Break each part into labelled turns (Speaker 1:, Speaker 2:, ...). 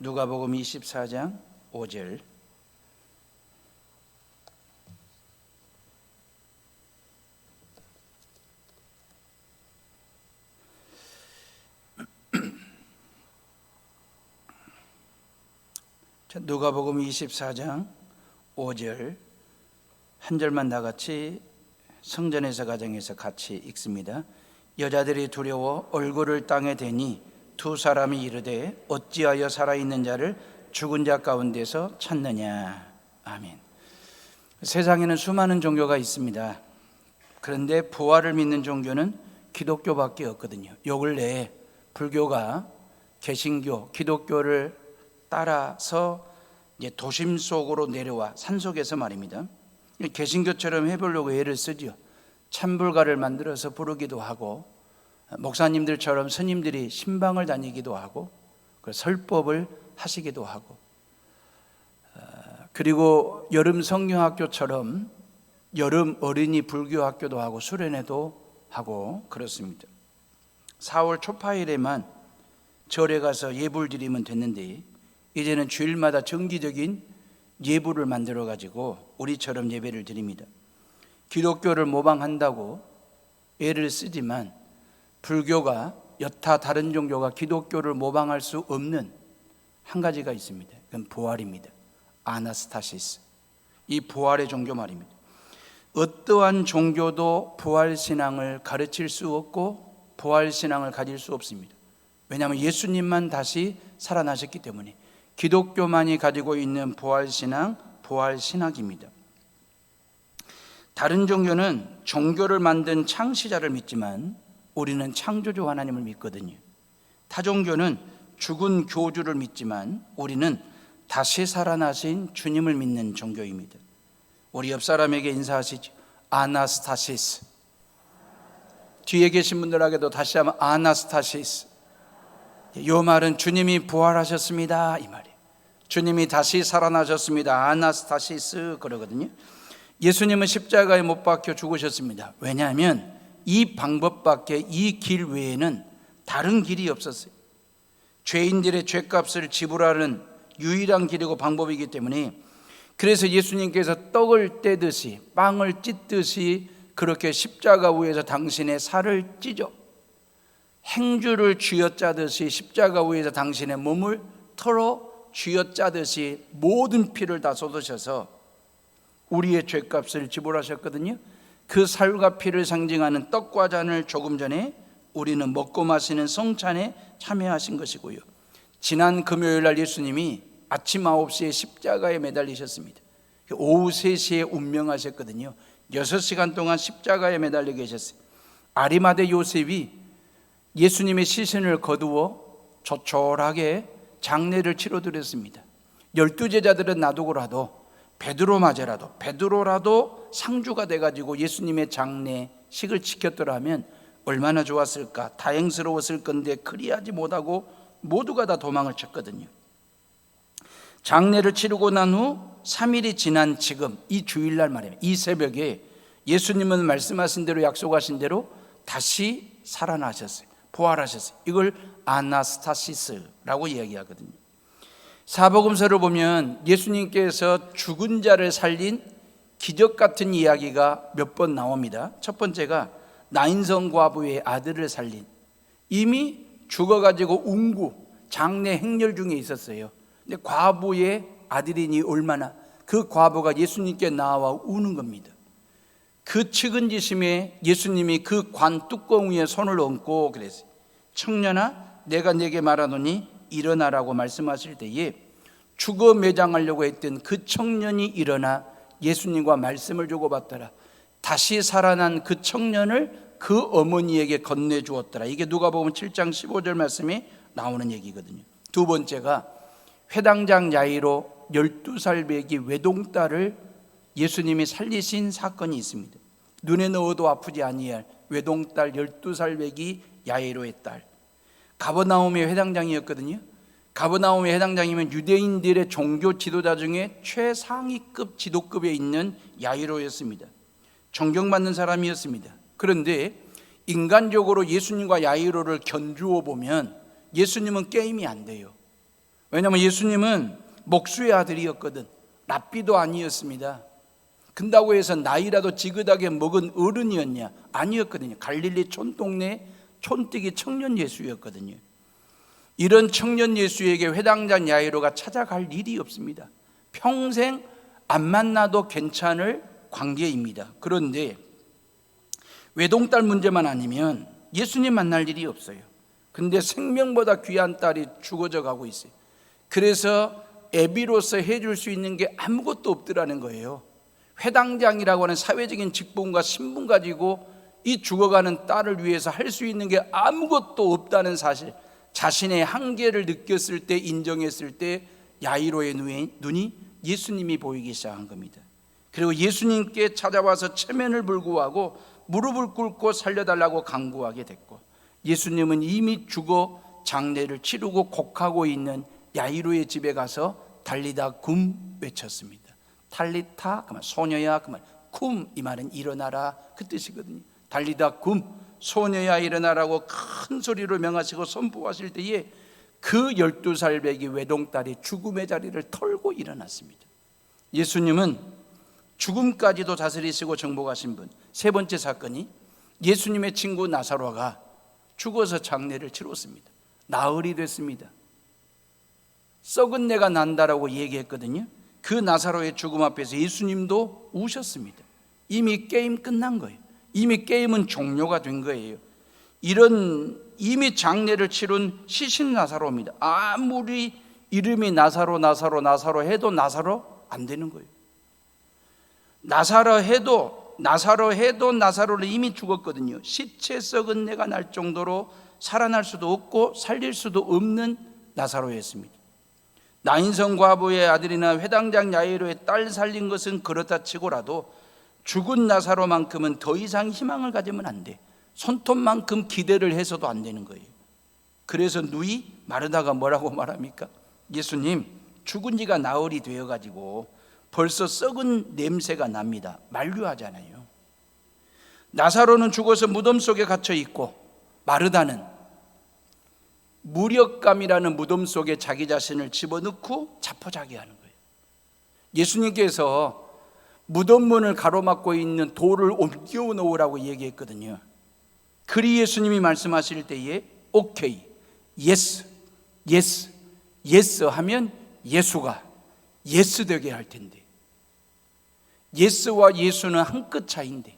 Speaker 1: 누가복음 24장 5절. 누가복음 24장 5절 한 절만 다 같이 성전에서 가정에서 같이 읽습니다. 여자들이 두려워 얼굴을 땅에 대니 두 사람이 이르되 어찌하여 살아있는 자를 죽은 자 가운데서 찾느냐. 아멘. 세상에는 수많은 종교가 있습니다. 그런데 부활을 믿는 종교는 기독교밖에 없거든요. 요 근래에 불교가 개신교, 기독교를 따라서 이제 도심 속으로 내려와 산속에서 말입니다. 개신교처럼 해보려고 애를 쓰죠. 찬불가를 만들어서 부르기도 하고, 목사님들처럼 스님들이 신방을 다니기도 하고, 설법을 하시기도 하고, 그리고 여름 성경학교처럼 여름 어린이 불교학교도 하고 수련회도 하고 그렇습니다. 4월 초파일에만 절에 가서 예불 드리면 됐는데 이제는 주일마다 정기적인 예불을 만들어 가지고 우리처럼 예배를 드립니다. 기독교를 모방한다고 애를 쓰지만 불교가 여타 다른 종교가 기독교를 모방할 수 없는 한 가지가 있습니다. 그건 부활입니다. 아나스타시스. 이 부활의 종교 말입니다. 어떠한 종교도 부활신앙을 가르칠 수 없고 부활신앙을 가질 수 없습니다. 왜냐하면 예수님만 다시 살아나셨기 때문에 기독교만이 가지고 있는 부활신앙, 부활신학입니다. 다른 종교는 종교를 만든 창시자를 믿지만 우리는 창조주 하나님을 믿거든요. 타 종교는 죽은 교주를 믿지만 우리는 다시 살아나신 주님을 믿는 종교입니다. 우리 옆 사람에게 인사하시죠. 아나스타시스. 뒤에 계신 분들에게도 다시 한번 아나스타시스. 이 말은 주님이 부활하셨습니다 이 말이에요. 주님이 다시 살아나셨습니다. 아나스타시스 그러거든요. 예수님은 십자가에 못 박혀 죽으셨습니다. 왜냐하면 이 방법밖에, 이 길 외에는 다른 길이 없었어요. 죄인들의 죄값을 지불하는 유일한 길이고 방법이기 때문에, 그래서 예수님께서 떡을 떼듯이 빵을 찢듯이 그렇게 십자가 위에서 당신의 살을 찢어 행주를 쥐어짜듯이 십자가 위에서 당신의 몸을 털어 쥐어짜듯이 모든 피를 다 쏟으셔서 우리의 죄값을 지불하셨거든요. 그 살과 피를 상징하는 떡과 잔을 조금 전에 우리는 먹고 마시는 성찬에 참여하신 것이고요. 지난 금요일 날 예수님이 아침 9시에 십자가에 매달리셨습니다. 오후 3시에 운명하셨거든요. 6시간 동안 십자가에 매달려 계셨어요. 아리마대 요셉이 예수님의 시신을 거두어 조촐하게 장례를 치러드렸습니다. 12제자들은 놔두고라도 베드로라도 상주가 돼가지고 예수님의 장례식을 지켰더라면 얼마나 좋았을까, 다행스러웠을 건데 그리하지 못하고 모두가 다 도망을 쳤거든요. 장례를 치르고 난 후 3일이 지난 지금 이 주일날 말입니다. 이 새벽에 예수님은 말씀하신 대로, 약속하신 대로 다시 살아나셨어요. 부활하셨어요. 이걸 아나스타시스라고 이야기하거든요. 사복음서를 보면 예수님께서 죽은 자를 살린 기적 같은 이야기가 몇 번 나옵니다. 첫 번째가 나인성 과부의 아들을 살린, 이미 죽어가지고 운구 장례 행렬 중에 있었어요. 근데 과부의 아들이니 얼마나, 그 과부가 예수님께 나와 우는 겁니다. 그 측은지심에 예수님이 그 관 뚜껑 위에 손을 얹고 그랬어요. 청년아, 내가 네게 말하노니 일어나라고 말씀하실 때에 죽어 매장하려고 했던 그 청년이 일어나 예수님과 말씀을 주고받더라. 다시 살아난 그 청년을 그 어머니에게 건네주었더라. 이게 누가복음 7장 15절 말씀에 나오는 얘기거든요. 두 번째가 회당장 야이로 12살 배기 외동딸을 예수님이 살리신 사건이 있습니다. 눈에 넣어도 아프지 아니할 외동딸 12살 배기 야이로의 딸. 가버나움의 회당장이었거든요. 가버나움의 회당장이면 유대인들의 종교 지도자 중에 최상위급 지도급에 있는 야이로였습니다. 존경받는 사람이었습니다. 그런데 인간적으로 예수님과 야이로를 견주어 보면 예수님은 게임이 안 돼요. 왜냐하면 예수님은 목수의 아들이었거든. 랍비도 아니었습니다. 근다고 해서 나이라도 지긋하게 먹은 어른이었냐? 아니었거든요. 갈릴리 촌동네 촌뜨기 청년 예수였거든요. 이런 청년 예수에게 회당장 야이로가 찾아갈 일이 없습니다. 평생 안 만나도 괜찮을 관계입니다. 그런데 외동딸 문제만 아니면 예수님 만날 일이 없어요. 근데 생명보다 귀한 딸이 죽어져 가고 있어요. 그래서 애비로서 해줄 수 있는 게 아무것도 없더라는 거예요. 회당장이라고 하는 사회적인 직분과 신분 가지고 이 죽어가는 딸을 위해서 할 수 있는 게 아무것도 없다는 사실, 자신의 한계를 느꼈을 때, 인정했을 때 야이로의 눈이 예수님이 보이기 시작한 겁니다. 그리고 예수님께 찾아와서 체면을 불구하고 무릎을 꿇고 살려달라고 간구하게 됐고, 예수님은 이미 죽어 장례를 치르고 곡하고 있는 야이로의 집에 가서 달리다 굼 외쳤습니다. 탈리타 그 말 소녀야, 그 말 쿰 이 말은 일어나라 그 뜻이거든요. 달리다 굼 소녀야 일어나라고 큰 소리로 명하시고 선포하실 때에 그 12살 배기 외동딸이 죽음의 자리를 털고 일어났습니다. 예수님은 죽음까지도 다스리시고 정복하신 분. 세 번째 사건이 예수님의 친구 나사로가 죽어서 장례를 치렀습니다. 나흘이 됐습니다. 썩은 내가 난다라고 얘기했거든요. 그 나사로의 죽음 앞에서 예수님도 우셨습니다. 이미 게임 끝난 거예요. 이미 게임은 종료가 된 거예요. 이런 이미 장례를 치른 시신 나사로입니다. 아무리 이름이 나사로 해도 나사로 안 되는 거예요. 나사로 해도 나사로는 이미 죽었거든요. 시체 썩은 내가 날 정도로 살아날 수도 없고 살릴 수도 없는 나사로였습니다. 나인성 과부의 아들이나 회당장 야이로의 딸 살린 것은 그렇다 치고라도 죽은 나사로만큼은 더 이상 희망을 가지면 안 돼. 손톱만큼 기대를 해서도 안 되는 거예요. 그래서 누이 마르다가 뭐라고 말합니까? 예수님, 죽은 지가 나흘이 되어가지고 벌써 썩은 냄새가 납니다. 만류하잖아요. 나사로는 죽어서 무덤 속에 갇혀 있고, 마르다는 무력감이라는 무덤 속에 자기 자신을 집어넣고 자포자기하는 거예요. 예수님께서 무덤 문을 가로막고 있는 돌을 옮겨 놓으라고 얘기했거든요. 그리 예수님이 말씀하실 때에 오케이, 예스 하면 예수가 예스 되게 할 텐데, 예스와 예수는 한 끗 차이인데,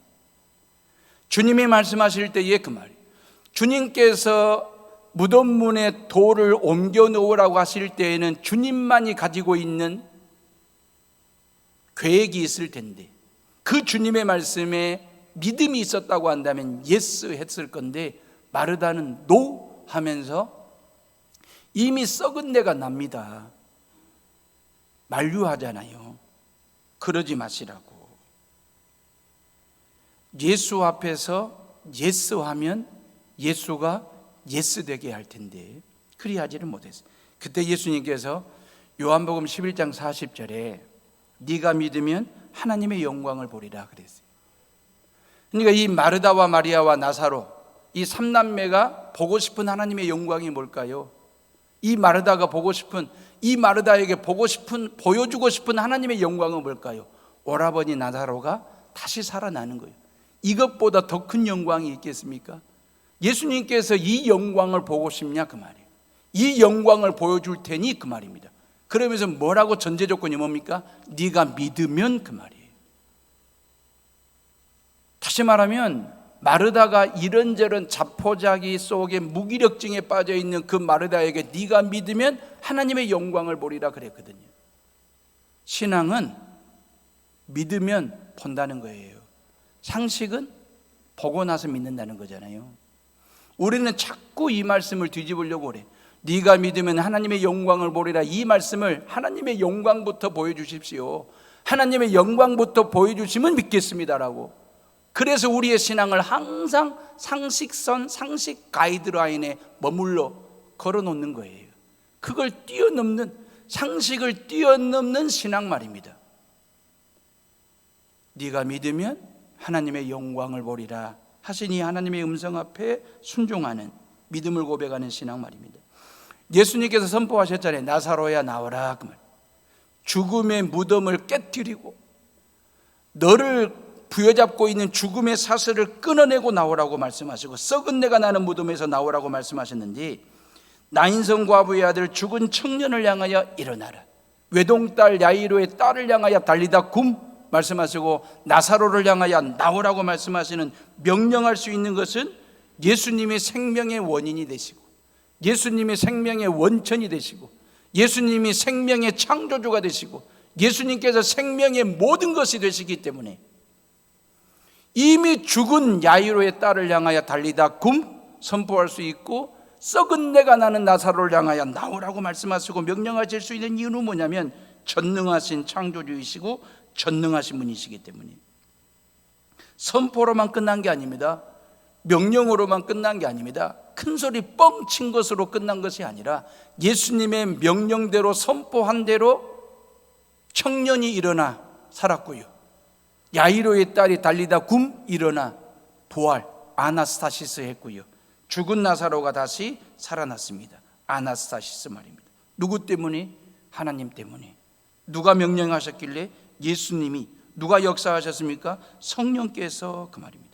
Speaker 1: 주님이 말씀하실 때에 그 말이에요. 주님께서 무덤 문에 돌을 옮겨 놓으라고 하실 때에는 주님만이 가지고 있는 계획이 있을 텐데, 그 주님의 말씀에 믿음이 있었다고 한다면 예스 했을 건데, 마르다는 노 하면서 이미 썩은 내가 납니다. 만류하잖아요. 그러지 마시라고. 예수 앞에서 예스 하면 예수가 예스 되게 할 텐데 그리하지를 못했어요. 그때 예수님께서 요한복음 11장 40절에 네가 믿으면 하나님의 영광을 보리라 그랬어요. 그러니까 이 마르다와 마리아와 나사로, 이 3남매가 보고 싶은 하나님의 영광이 뭘까요? 이 마르다가 보고 싶은, 이 마르다에게 보여주고 싶은 하나님의 영광은 뭘까요? 오라버니 나사로가 다시 살아나는 거예요. 이것보다 더 큰 영광이 있겠습니까? 예수님께서 이 영광을 보고 싶냐 그 말이에요. 이 영광을 보여줄 테니 그 말입니다. 그러면서 뭐라고 전제 조건이 뭡니까? 네가 믿으면 그 말이에요. 다시 말하면 마르다가 이런저런 자포자기 속에 무기력증에 빠져 있는 그 마르다에게 네가 믿으면 하나님의 영광을 보리라 그랬거든요. 신앙은 믿으면 본다는 거예요. 상식은 보고 나서 믿는다는 거잖아요. 우리는 자꾸 이 말씀을 뒤집으려고 그래. 네가 믿으면 하나님의 영광을 보리라. 이 말씀을 하나님의 영광부터 보여주십시오. 하나님의 영광부터 보여주시면 믿겠습니다라고. 그래서 우리의 신앙을 항상 상식선, 상식 가이드라인에 머물러 걸어놓는 거예요. 그걸 뛰어넘는, 상식을 뛰어넘는 신앙 말입니다. 네가 믿으면 하나님의 영광을 보리라 하시니 하나님의 음성 앞에 순종하는, 믿음을 고백하는 신앙 말입니다. 예수님께서 선포하셨잖아요. 나사로야 나와라. 그 말. 죽음의 무덤을 깨뜨리고 너를 부여잡고 있는 죽음의 사슬을 끊어내고 나오라고 말씀하시고, 썩은 내가 나는 무덤에서 나오라고 말씀하셨는데, 나인성 과부의 아들 죽은 청년을 향하여 일어나라, 외동딸 야이로의 딸을 향하여 달리다 굼 말씀하시고, 나사로를 향하여 나오라고 말씀하시는, 명령할 수 있는 것은 예수님의 생명의 원인이 되시고, 예수님의 생명의 원천이 되시고, 예수님이 생명의 창조주가 되시고, 예수님께서 생명의 모든 것이 되시기 때문에 이미 죽은 야이로의 딸을 향하여 달리다 굼 선포할 수 있고, 썩은 내가 나는 나사로를 향하여 나오라고 말씀하시고 명령하실 수 있는 이유는 뭐냐면, 전능하신 창조주이시고 전능하신 분이시기 때문에. 선포로만 끝난 게 아닙니다. 명령으로만 끝난 게 아닙니다. 큰 소리 뻥친 것으로 끝난 것이 아니라, 예수님의 명령대로 선포한 대로 청년이 일어나 살았고요, 야이로의 딸이 달리다 굼 일어나 부활, 아나스타시스 했고요, 죽은 나사로가 다시 살아났습니다. 아나스타시스 말입니다. 누구 때문에? 하나님 때문에. 누가 명령하셨길래? 예수님이. 누가 역사하셨습니까? 성령께서. 그 말입니다.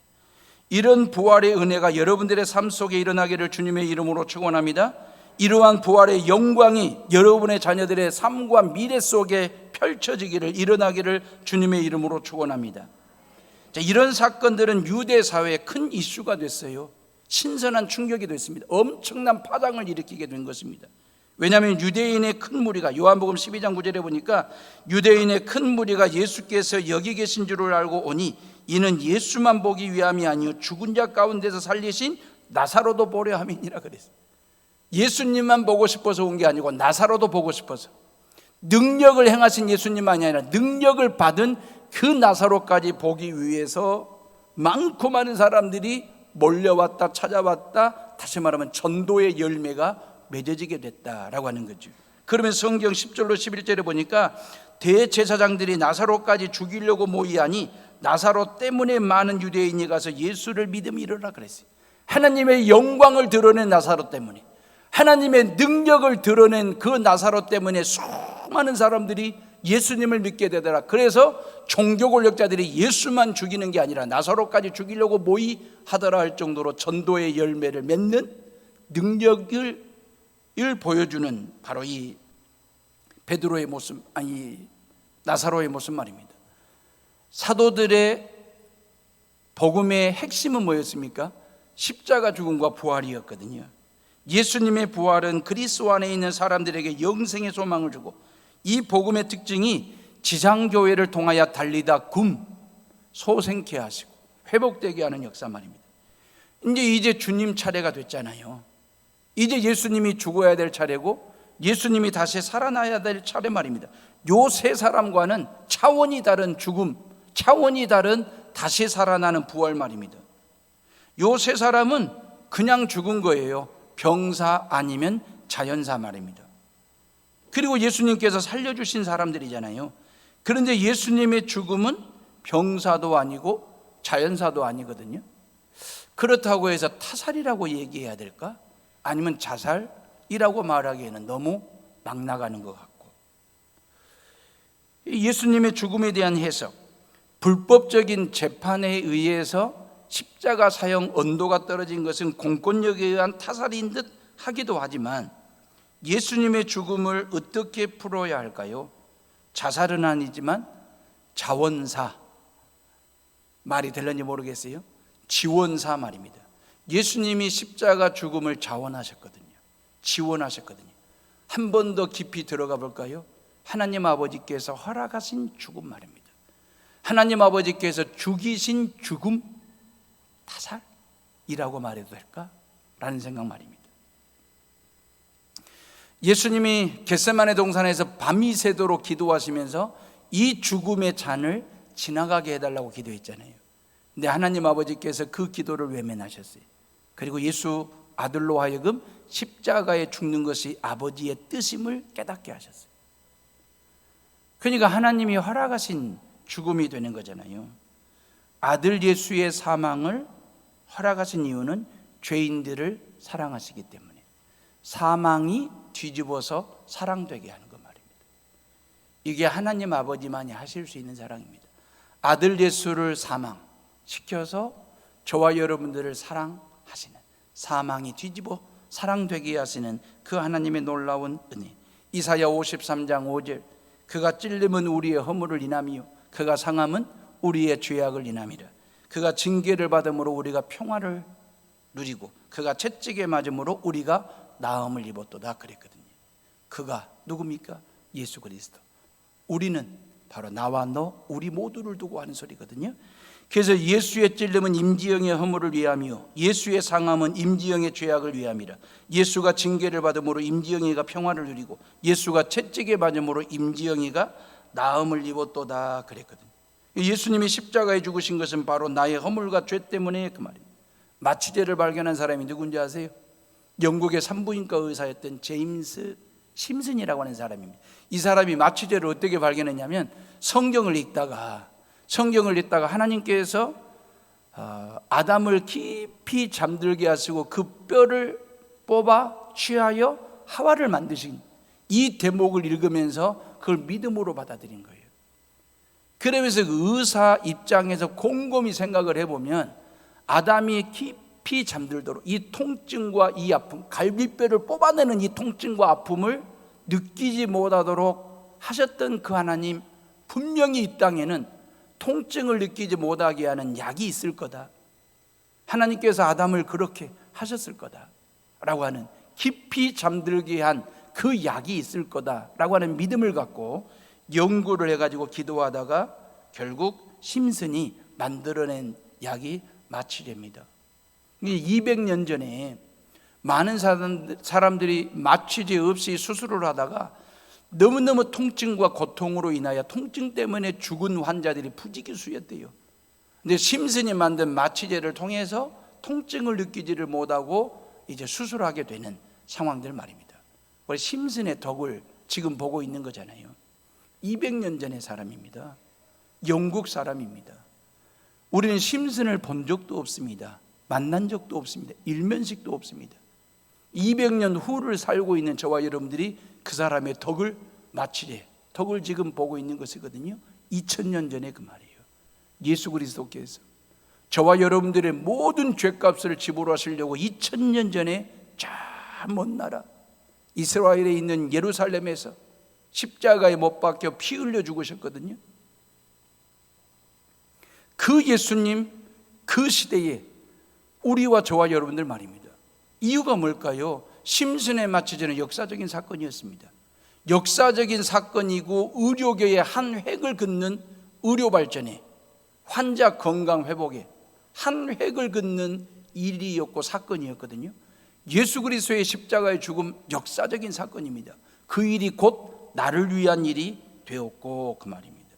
Speaker 1: 이런 부활의 은혜가 여러분들의 삶 속에 일어나기를 주님의 이름으로 축원합니다. 이러한 부활의 영광이 여러분의 자녀들의 삶과 미래 속에 펼쳐지기를, 일어나기를 주님의 이름으로 축원합니다. 이런 사건들은 유대 사회에 큰 이슈가 됐어요. 신선한 충격이 됐습니다. 엄청난 파장을 일으키게 된 것입니다. 왜냐하면 유대인의 큰 무리가, 요한복음 12장 9절에 보니까 유대인의 큰 무리가 예수께서 여기 계신 줄을 알고 오니 이는 예수만 보기 위함이 아니요 죽은 자 가운데서 살리신 나사로도 보려 함이니라 그랬어요. 예수님만 보고 싶어서 온 게 아니고 나사로도 보고 싶어서, 능력을 행하신 예수님만이 아니라 능력을 받은 그 나사로까지 보기 위해서 많고 많은 사람들이 몰려왔다, 찾아왔다. 다시 말하면 전도의 열매가 맺어지게 됐다라고 하는 거죠. 그러면 성경 10절로 11절에 보니까 대제사장들이 나사로까지 죽이려고 모이하니 나사로 때문에 많은 유대인이 가서 예수를 믿음이르라 그랬어요. 하나님의 영광을 드러낸 나사로 때문에, 하나님의 능력을 드러낸 그 나사로 때문에 수많은 사람들이 예수님을 믿게 되더라. 그래서 종교 권력자들이 예수만 죽이는 게 아니라 나사로까지 죽이려고 모의하더라 할 정도로 전도의 열매를 맺는 능력을 보여주는 바로 이 베드로의 모습, 아니 나사로의 모습 말입니다. 사도들의 복음의 핵심은 뭐였습니까? 십자가 죽음과 부활이었거든요. 예수님의 부활은 그리스도 안에 있는 사람들에게 영생의 소망을 주고, 이 복음의 특징이 지상교회를 통하여 달리다 굼 소생케 하시고 회복되게 하는 역사 말입니다. 이제 주님 차례가 됐잖아요. 이제 예수님이 죽어야 될 차례고 예수님이 다시 살아나야 될 차례 말입니다. 요 세 사람과는 차원이 다른 죽음, 차원이 다른 다시 살아나는 부활 말입니다. 요 세 사람은 그냥 죽은 거예요. 병사 아니면 자연사 말입니다. 그리고 예수님께서 살려주신 사람들이잖아요. 그런데 예수님의 죽음은 병사도 아니고 자연사도 아니거든요. 그렇다고 해서 타살이라고 얘기해야 될까? 아니면 자살이라고 말하기에는 너무 막 나가는 것 같고, 예수님의 죽음에 대한 해석, 불법적인 재판에 의해서 십자가 사형 언도가 떨어진 것은 공권력에 의한 타살인 듯 하기도 하지만, 예수님의 죽음을 어떻게 풀어야 할까요? 자살은 아니지만 자원사, 말이 될런지 모르겠어요. 지원사 말입니다. 예수님이 십자가 죽음을 자원하셨거든요. 지원하셨거든요. 한 번 더 깊이 들어가 볼까요? 하나님 아버지께서 허락하신 죽음 말입니다. 하나님 아버지께서 죽이신 죽음, 타살이라고 말해도 될까? 라는 생각 말입니다. 예수님이 겟세마네 동산에서 밤이 새도록 기도하시면서 이 죽음의 잔을 지나가게 해달라고 기도했잖아요. 근데 하나님 아버지께서 그 기도를 외면하셨어요. 그리고 예수 아들로 하여금 십자가에 죽는 것이 아버지의 뜻임을 깨닫게 하셨어요. 그러니까 하나님이 허락하신 죽음이 되는 거잖아요. 아들 예수의 사망을 허락하신 이유는 죄인들을 사랑하시기 때문에, 사망이 뒤집어서 사랑되게 하는 것 말입니다. 이게 하나님 아버지만이 하실 수 있는 사랑입니다. 아들 예수를 사망시켜서 저와 여러분들을 사랑하시는, 사망이 뒤집어 사랑되게 하시는 그 하나님의 놀라운 은혜. 이사야 53장 5절, 그가 찔림은 우리의 허물을 인함이요 그가 상함은 우리의 죄악을 인함이라. 그가 징계를 받음으로 우리가 평화를 누리고 그가 채찍에 맞음으로 우리가 나음을 입었도다 그랬거든요. 그가 누굽니까? 예수 그리스도. 우리는 바로 나와 너, 우리 모두를 두고 하는 소리거든요. 그래서 예수의 찔림은 임지영의 허물을 위함이요 예수의 상함은 임지영의 죄악을 위함이라. 예수가 징계를 받음으로 임지영이가 평화를 누리고 예수가 채찍에 맞음으로 임지영이가 나음을 입었도다 그랬거든요. 예수님이 십자가에 죽으신 것은 바로 나의 허물과 죄 때문에 그 말입니다. 마취제를 발견한 사람이 누군지 아세요? 영국의 산부인과 의사였던 제임스 심슨이라고 하는 사람입니다. 이 사람이 마취제를 어떻게 발견했냐면 성경을 읽다가 하나님께서 아담을 깊이 잠들게 하시고 그 뼈를 뽑아 취하여 하와를 만드신 이 대목을 읽으면서 그걸 믿음으로 받아들인 거예요. 그러면서 그 의사 입장에서 곰곰이 생각을 해보면 아담이 깊이 잠들도록 이 통증과 이 아픔, 갈비뼈를 뽑아내는 이 통증과 아픔을 느끼지 못하도록 하셨던 그 하나님, 분명히 이 땅에는 통증을 느끼지 못하게 하는 약이 있을 거다. 하나님께서 아담을 그렇게 하셨을 거다 라고 하는, 깊이 잠들게 한 그 약이 있을 거다라고 하는 믿음을 갖고 연구를 해가지고 기도하다가 결국 심슨이 만들어낸 약이 마취제입니다. 200년 전에 많은 사람들이 마취제 없이 수술을 하다가 너무너무 통증과 고통으로 인하여 통증 때문에 죽은 환자들이 부지기수였대요. 근데 심슨이 만든 마취제를 통해서 통증을 느끼지를 못하고 이제 수술하게 되는 상황들 말입니다. 우리 심슨의 덕을 지금 보고 있는 거잖아요. 200년 전의 사람입니다. 영국 사람입니다. 우리는 심슨을 본 적도 없습니다. 만난 적도 없습니다. 일면식도 없습니다. 200년 후를 살고 있는 저와 여러분들이 그 사람의 덕을, 마취제 덕을 지금 보고 있는 것이거든요. 2000년 전에 그 말이에요. 예수 그리스도께서 저와 여러분들의 모든 죄값을 지불하시려고 2000년 전에 저 먼 나라 이스라엘에 있는 예루살렘에서 십자가에 못 박혀 피 흘려 죽으셨거든요. 그 예수님, 그 시대에 우리와 저와 여러분들 말입니다. 이유가 뭘까요? 심슨의 마취제는 역사적인 사건이었습니다. 역사적인 사건이고 의료계의 한 획을 긋는 의료 발전에, 환자 건강 회복에 한 획을 긋는 일이었고 사건이었거든요. 예수 그리스도의 십자가의 죽음, 역사적인 사건입니다. 그 일이 곧 나를 위한 일이 되었고 그 말입니다.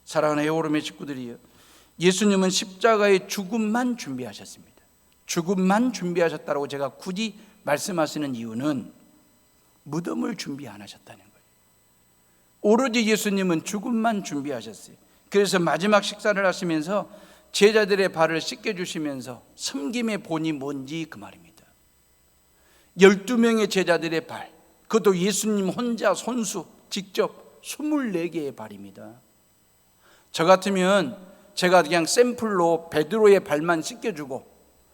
Speaker 1: 사랑하는 에오름의 식구들이요, 예수님은 십자가의 죽음만 준비하셨습니다. 죽음만 준비하셨다고 제가 굳이 말씀하시는 이유는 무덤을 준비 안 하셨다는 거예요. 오로지 예수님은 죽음만 준비하셨어요. 그래서 마지막 식사를 하시면서 제자들의 발을 씻겨주시면서 섬김의 본이 뭔지 그 말입니다. 12명의 제자들의 발, 그것도 예수님 혼자 손수 직접 24개의 발입니다. 저 같으면 제가 그냥 샘플로 베드로의 발만 씻겨주고,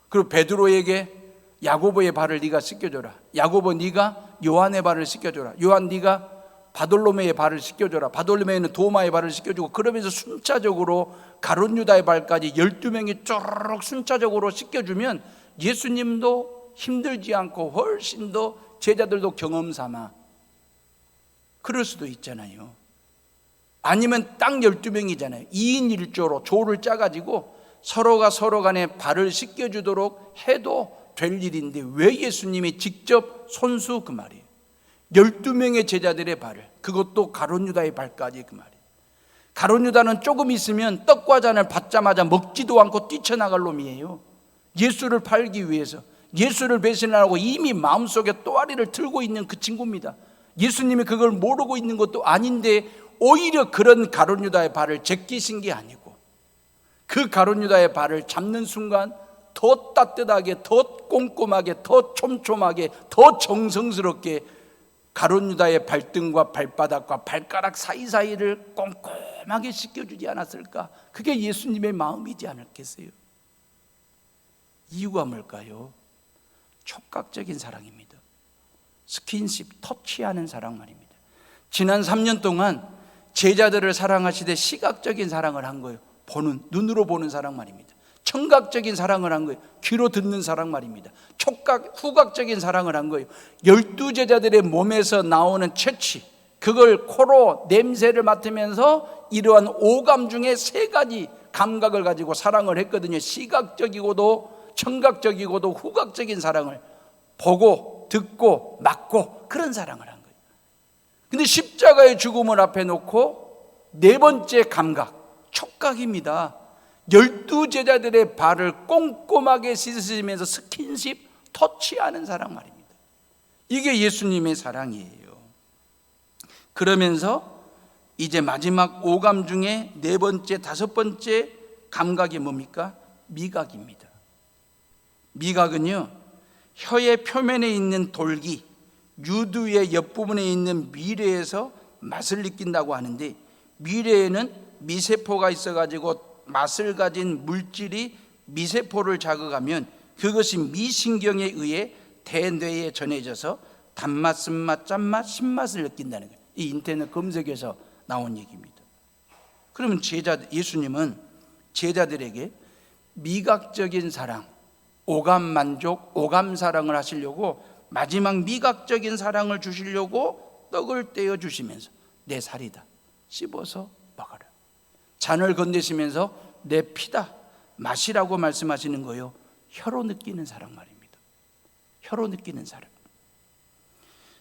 Speaker 1: 그리고 베드로에게 야고보의 발을 네가 씻겨줘라, 야고보 네가 요한의 발을 씻겨줘라, 요한 네가 바돌로메의 발을 씻겨줘라, 바돌로메는 도마의 발을 씻겨주고, 그러면서 순차적으로 가룟 유다의 발까지 12명이 쪼르륵 순차적으로 씻겨주면 예수님도 힘들지 않고 훨씬 더 제자들도 경험 삼아 그럴 수도 있잖아요. 아니면 딱 12명이잖아요. 2인 1조로 조를 짜가지고 서로가 서로 간에 발을 씻겨주도록 해도 될 일인데 왜 예수님이 직접 손수 그 말이에요. 12명의 제자들의 발을, 그것도 가룟 유다의 발까지 그 말이에요. 가룟 유다는 조금 있으면 떡과 잔을 받자마자 먹지도 않고 뛰쳐나갈 놈이에요. 예수를 팔기 위해서, 예수를 배신하고 이미 마음속에 또아리를 틀고 있는 그 친구입니다. 예수님이 그걸 모르고 있는 것도 아닌데 오히려 그런 가룟 유다의 발을 제끼신 게 아니고 그 가룟 유다의 발을 잡는 순간 더 따뜻하게, 더 꼼꼼하게, 더 촘촘하게, 더 정성스럽게 가룟 유다의 발등과 발바닥과 발가락 사이사이를 꼼꼼하게 씻겨주지 않았을까? 그게 예수님의 마음이지 않았겠어요? 이유가 뭘까요? 촉각적인 사랑입니다. 스킨십, 터치하는 사랑 말입니다. 지난 3년 동안 제자들을 사랑하시되 시각적인 사랑을 한 거예요. 보는, 눈으로 보는 사랑 말입니다. 청각적인 사랑을 한 거예요. 귀로 듣는 사랑 말입니다. 촉각, 후각적인 사랑을 한 거예요. 12제자들의 몸에서 나오는 채취, 그걸 코로 냄새를 맡으면서 이러한 오감 중에 3가지 감각을 가지고 사랑을 했거든요. 시각적이고도 청각적이고도 후각적인 사랑을, 보고 듣고 맡고, 그런 사랑을 한 거예요. 근데 십자가의 죽음을 앞에 놓고 4번째 감각, 촉각입니다. 12제자들의 발을 꼼꼼하게 씻으시면서 스킨십, 터치하는 사랑 말입니다. 이게 예수님의 사랑이에요. 그러면서 이제 마지막 오감 중에 4번째, 5번째 감각이 뭡니까? 미각입니다. 미각은요, 혀의 표면에 있는 돌기, 유두의 옆부분에 있는 미래에서 맛을 느낀다고 하는데, 미래에는 미세포가 있어가지고 맛을 가진 물질이 미세포를 자극하면 그것이 미신경에 의해 대뇌에 전해져서 단맛, 쓴맛, 짠맛, 신맛을 느낀다는 거예요. 이 인터넷 검색에서 나온 얘기입니다. 그러면 예수님은 제자들에게 미각적인 사랑, 오감 만족, 오감 사랑을 하시려고 마지막 미각적인 사랑을 주시려고 떡을 떼어 주시면서 내 살이다, 씹어서 먹어라. 잔을 건네시면서 내 피다, 마시라고 말씀하시는 거예요. 혀로 느끼는 사랑 말입니다. 혀로 느끼는 사랑.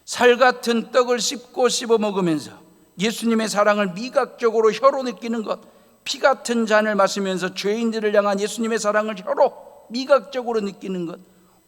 Speaker 1: 살 같은 떡을 씹고 씹어 먹으면서 예수님의 사랑을 미각적으로 혀로 느끼는 것, 피 같은 잔을 마시면서 죄인들을 향한 예수님의 사랑을 혀로 미각적으로 느끼는 것,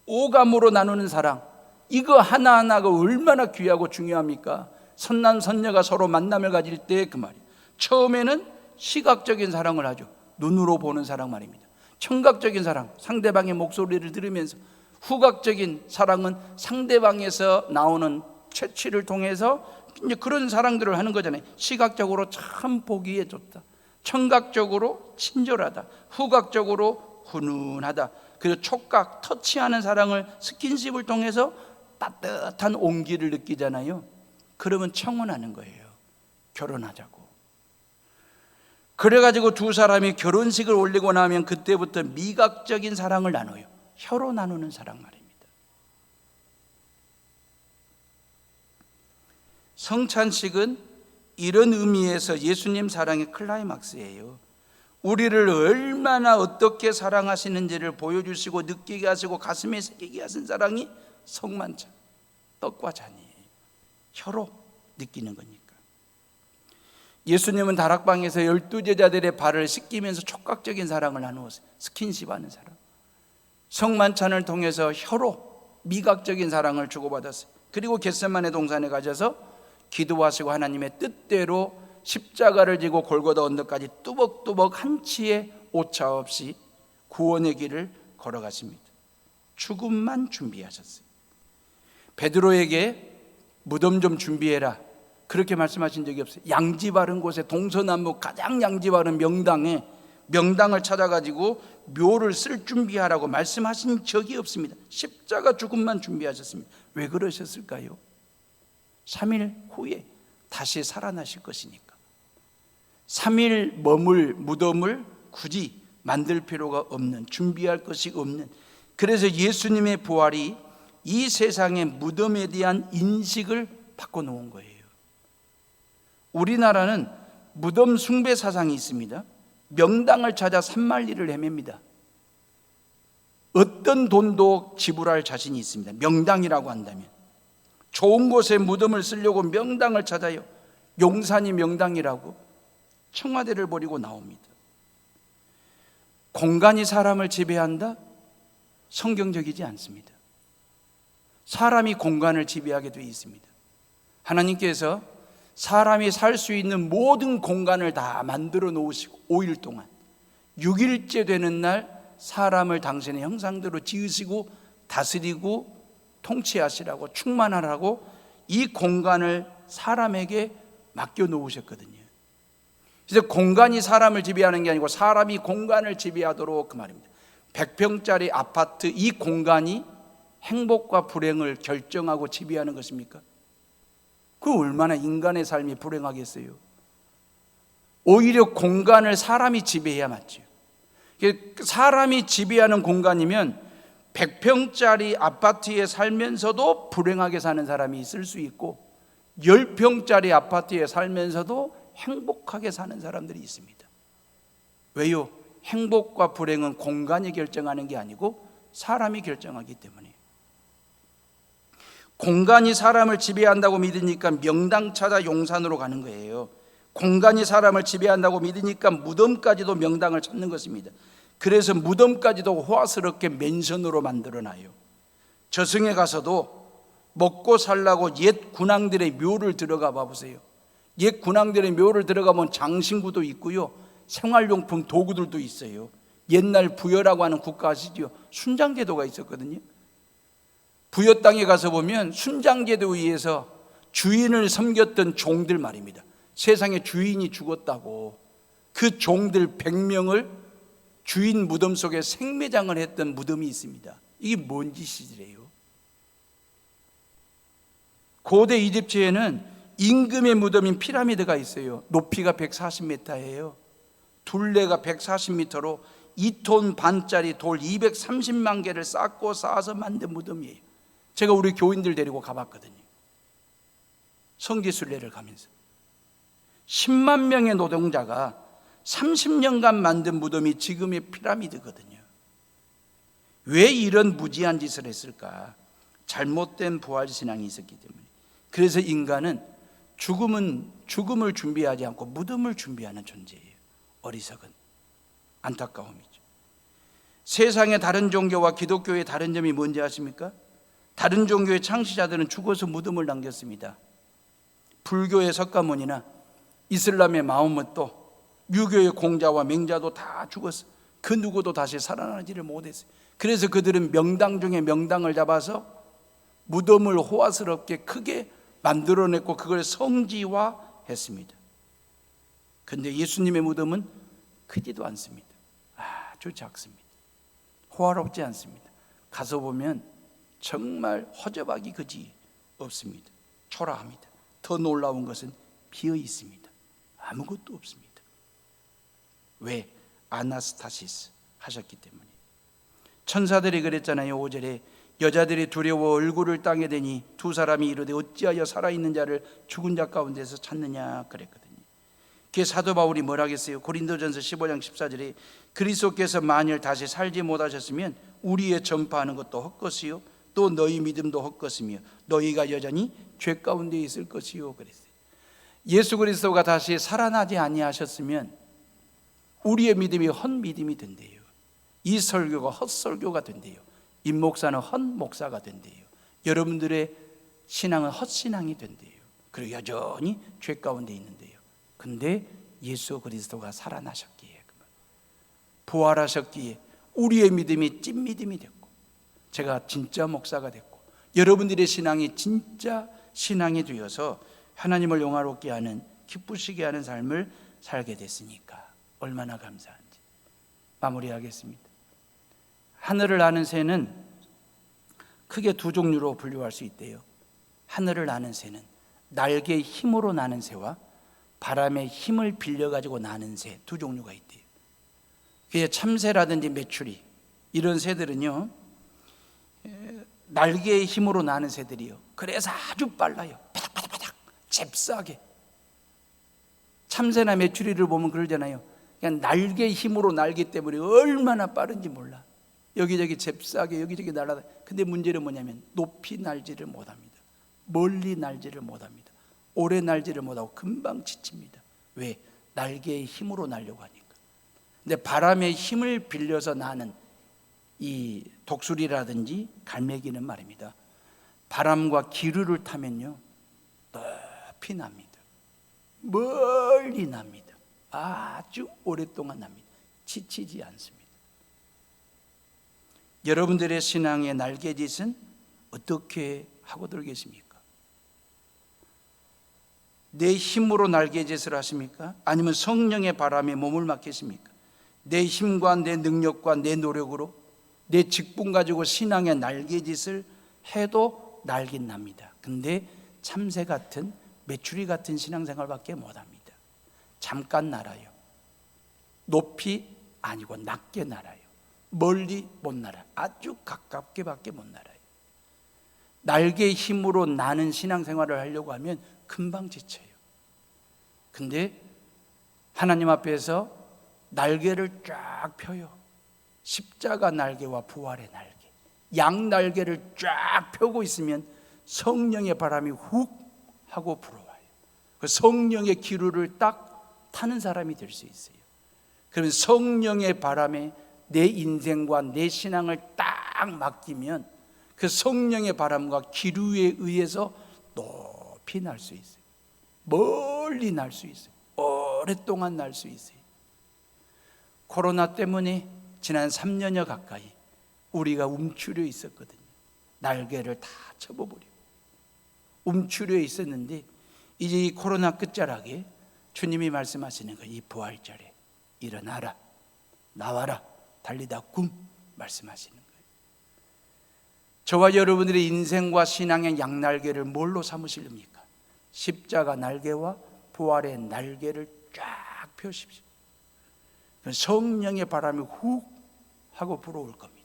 Speaker 1: 오감으로 나누는 사랑, 이거 하나하나가 얼마나 귀하고 중요합니까? 선남 선녀가 서로 만남을 가질 때 그 말이에요. 처음에는 시각적인 사랑을 하죠. 눈으로 보는 사랑 말입니다. 청각적인 사랑, 상대방의 목소리를 들으면서. 후각적인 사랑은 상대방에서 나오는 채취를 통해서 이제 그런 사랑들을 하는 거잖아요. 시각적으로 참 보기에 좋다, 청각적으로 친절하다, 후각적으로 훈훈하다. 그리고 촉각, 터치하는 사랑을, 스킨십을 통해서 따뜻한 온기를 느끼잖아요. 그러면 청혼하는 거예요. 결혼하자고. 그래가지고 두 사람이 결혼식을 올리고 나면 그때부터 미각적인 사랑을 나눠요. 혀로 나누는 사랑 말입니다. 성찬식은 이런 의미에서 예수님 사랑의 클라이막스예요. 우리를 얼마나 어떻게 사랑하시는지를 보여주시고 느끼게 하시고 가슴에 새기게 하신 사랑이 성만찬, 떡과 잔이에요. 혀로 느끼는 거니까. 예수님은 다락방에서 12제자들의 발을 씻기면서 촉각적인 사랑을 나누었어요. 스킨십하는 사랑. 성만찬을 통해서 혀로 미각적인 사랑을 주고받았어요. 그리고 겟세마네 동산에 가셔서 기도하시고 하나님의 뜻대로 십자가를 지고 골고다 언덕까지 뚜벅뚜벅 한치의 오차 없이 구원의 길을 걸어가십니다. 죽음만 준비하셨어요. 베드로에게 무덤 좀 준비해라, 그렇게 말씀하신 적이 없어요. 양지 바른 곳에, 동서남북 가장 양지 바른 명당에, 명당을 찾아가지고 묘를 쓸 준비하라고 말씀하신 적이 없습니다. 십자가 죽음만 준비하셨습니다. 왜 그러셨을까요? 3일 후에 다시 살아나실 것이니까. 3일 머물 무덤을 굳이 만들 필요가 없는, 준비할 것이 없는, 그래서 예수님의 부활이 이 세상의 무덤에 대한 인식을 바꿔놓은 거예요. 우리나라는 무덤 숭배 사상이 있습니다. 명당을 찾아 산만리를 헤맵니다. 어떤 돈도 지불할 자신이 있습니다. 명당이라고 한다면. 좋은 곳에 무덤을 쓰려고 명당을 찾아요. 용산이 명당이라고 청와대를 버리고 나옵니다. 공간이 사람을 지배한다? 성경적이지 않습니다. 사람이 공간을 지배하게 되어 있습니다. 하나님께서 사람이 살 수 있는 모든 공간을 다 만들어 놓으시고 5일 동안 6일째 되는 날 사람을 당신의 형상대로 지으시고 다스리고 통치하시라고, 충만하라고 이 공간을 사람에게 맡겨 놓으셨거든요. 그래서 공간이 사람을 지배하는 게 아니고 사람이 공간을 지배하도록 그 말입니다. 100평짜리 아파트, 이 공간이 행복과 불행을 결정하고 지배하는 것입니까? 그 얼마나 인간의 삶이 불행하겠어요. 오히려 공간을 사람이 지배해야 맞죠. 사람이 지배하는 공간이면 100평짜리 아파트에 살면서도 불행하게 사는 사람이 있을 수 있고 10평짜리 아파트에 살면서도 행복하게 사는 사람들이 있습니다. 왜요? 행복과 불행은 공간이 결정하는 게 아니고 사람이 결정하기 때문에. 공간이 사람을 지배한다고 믿으니까 명당 찾아 용산으로 가는 거예요. 공간이 사람을 지배한다고 믿으니까 무덤까지도 명당을 찾는 것입니다. 그래서 무덤까지도 호화스럽게 맨션으로 만들어놔요. 저승에 가서도 먹고 살라고 옛 군왕들의 묘를 들어가 봐보세요. 옛 군왕들의 묘를 들어가면 장신구도 있고요, 생활용품 도구들도 있어요. 옛날 부여라고 하는 국가 아시죠? 순장제도가 있었거든요. 부여 땅에 가서 보면 순장제도에 의해서 주인을 섬겼던 종들 말입니다. 세상에 주인이 죽었다고 그 종들 100명을 주인 무덤 속에 생매장을 했던 무덤이 있습니다. 이게 뭔 짓이래요? 고대 이집트에는 임금의 무덤인 피라미드가 있어요. 높이가 140m예요. 둘레가 140m로 2톤 반짜리 돌 230만 개를 쌓고 쌓아서 만든 무덤이에요. 제가 우리 교인들 데리고 가봤거든요. 성지순례를 가면서 10만 명의 노동자가 30년간 만든 무덤이 지금의 피라미드거든요. 왜 이런 무지한 짓을 했을까? 잘못된 부활신앙이 있었기 때문에. 그래서 인간은 죽음을 준비하지 않고 무덤을 준비하는 존재예요. 어리석은, 안타까움이죠. 세상의 다른 종교와 기독교의 다른 점이 뭔지 아십니까? 다른 종교의 창시자들은 죽어서 무덤을 남겼습니다. 불교의 석가모니나 이슬람의 마호멧도, 유교의 공자와 맹자도 다 죽었어. 그 누구도 다시 살아나지를 못했어요. 그래서 그들은 명당 중에 명당을 잡아서 무덤을 호화스럽게 크게 만들어냈고 그걸 성지화했습니다. 그런데 예수님의 무덤은 크지도 않습니다. 아주 작습니다. 호화롭지 않습니다. 가서 보면 정말 허접하기 그지 없습니다. 초라합니다. 더 놀라운 것은 비어 있습니다. 아무것도 없습니다. 왜? 아나스타시스 하셨기 때문에. 천사들이 그랬잖아요. 5절에 여자들이 두려워 얼굴을 땅에 대니 두 사람이 이르되 어찌하여 살아있는 자를 죽은 자 가운데서 찾느냐 그랬거든요. 그게 사도 바울이 뭐라 하겠어요? 고린도전서 15장 14절에 그리스도께서 만일 다시 살지 못하셨으면 우리의 전파하는 것도 헛것이요 또 너희 믿음도 헛것이며 너희가 여전히 죄 가운데 있을 것이요 그랬어요. 예수 그리스도가 다시 살아나지 아니하셨으면 우리의 믿음이 헛믿음이 된대요. 이 설교가 헛설교가 된대요. 임 목사는 헛목사가 된대요. 여러분들의 신앙은 헛신앙이 된대요. 그리고 여전히 죄 가운데 있는데요. 근데 예수 그리스도가 살아나셨기에, 부활하셨기에 우리의 믿음이 찐믿음이 됐고, 제가 진짜 목사가 됐고, 여러분들의 신앙이 진짜 신앙이 되어서 하나님을 영화롭게 하는, 기쁘시게 하는 삶을 살게 됐으니까 얼마나 감사한지. 마무리하겠습니다. 하늘을 아는 새는 크게 두 종류로 분류할 수 있대요. 하늘을 아는 새는 날개의 힘으로 나는 새와 바람의 힘을 빌려가지고 나는 새, 두 종류가 있대요. 그게 참새라든지 메추리 이런 새들은요, 날개의 힘으로 나는 새들이요. 그래서 아주 빨라요. 바닥바닥바닥 잽싸게. 참새나 메추리를 보면 그러잖아요. 그냥 날개의 힘으로 날기 때문에 얼마나 빠른지 몰라. 여기저기 잽싸게 여기저기 날아다. 근데 문제는 뭐냐면 높이 날지를 못합니다. 멀리 날지를 못합니다. 오래 날지를 못하고 금방 지칩니다. 왜? 날개의 힘으로 날려고 하니까. 근데 바람의 힘을 빌려서 나는 이 독수리라든지 갈매기는 말입니다, 바람과 기류를 타면요 높이 납니다. 멀리 납니다. 아주 오랫동안 납니다. 지치지 않습니다. 여러분들의 신앙의 날개짓은 어떻게 하고들 계십니까? 내 힘으로 날개짓을 하십니까? 아니면 성령의 바람에 몸을 맡기십니까? 내 힘과 내 능력과 내 노력으로 내 직분 가지고 신앙의 날개짓을 해도 날긴 납니다. 근데 참새 같은, 메추리 같은 신앙생활밖에 못합니다. 잠깐 날아요. 높이 아니고 낮게 날아요. 멀리 못 날아요. 아주 가깝게밖에 못 날아요. 날개의 힘으로 나는 신앙생활을 하려고 하면 금방 지쳐요. 근데 하나님 앞에서 날개를 쫙 펴요. 십자가 날개와 부활의 날개, 양 날개를 쫙 펴고 있으면 성령의 바람이 훅 하고 불어와요. 그 성령의 기류를 딱 타는 사람이 될 수 있어요. 그러면 성령의 바람에 내 인생과 내 신앙을 딱 맡기면 그 성령의 바람과 기류에 의해서 높이 날 수 있어요. 멀리 날 수 있어요. 오랫동안 날 수 있어요. 코로나 때문에 지난 3년여 가까이 우리가 움츠려 있었거든요. 날개를 다 접어버리고 움츠려 있었는데 이제 이 코로나 끝자락에 주님이 말씀하시는 거예요. 이 부활절에 일어나라, 나와라, 달리다 굼 말씀하시는 거예요. 저와 여러분들의 인생과 신앙의 양날개를 뭘로 삼으시렵니까? 십자가 날개와 부활의 날개를 쫙 펴십시오. 성령의 바람이 훅 하고 불어올 겁니다.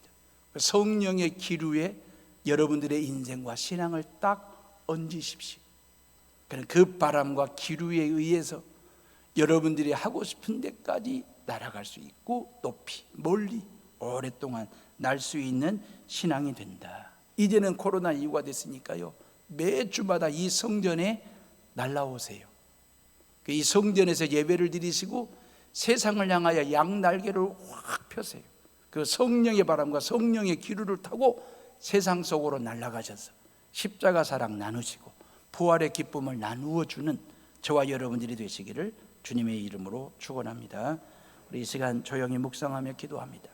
Speaker 1: 성령의 기류에 여러분들의 인생과 신앙을 딱 얹으십시오. 그 바람과 기류에 의해서 여러분들이 하고 싶은 데까지 날아갈 수 있고 높이, 멀리, 오랫동안 날 수 있는 신앙이 된다. 이제는 코로나 이후가 됐으니까요, 매주마다 이 성전에 날라오세요. 이 성전에서 예배를 드리시고 세상을 향하여 양날개를 확 펴세요. 그 성령의 바람과 성령의 기류를 타고 세상 속으로 날아가셔서 십자가 사랑 나누시고 부활의 기쁨을 나누어 주는 저와 여러분들이 되시기를 주님의 이름으로 축원합니다. 우리 이 시간 조용히 묵상하며 기도합니다.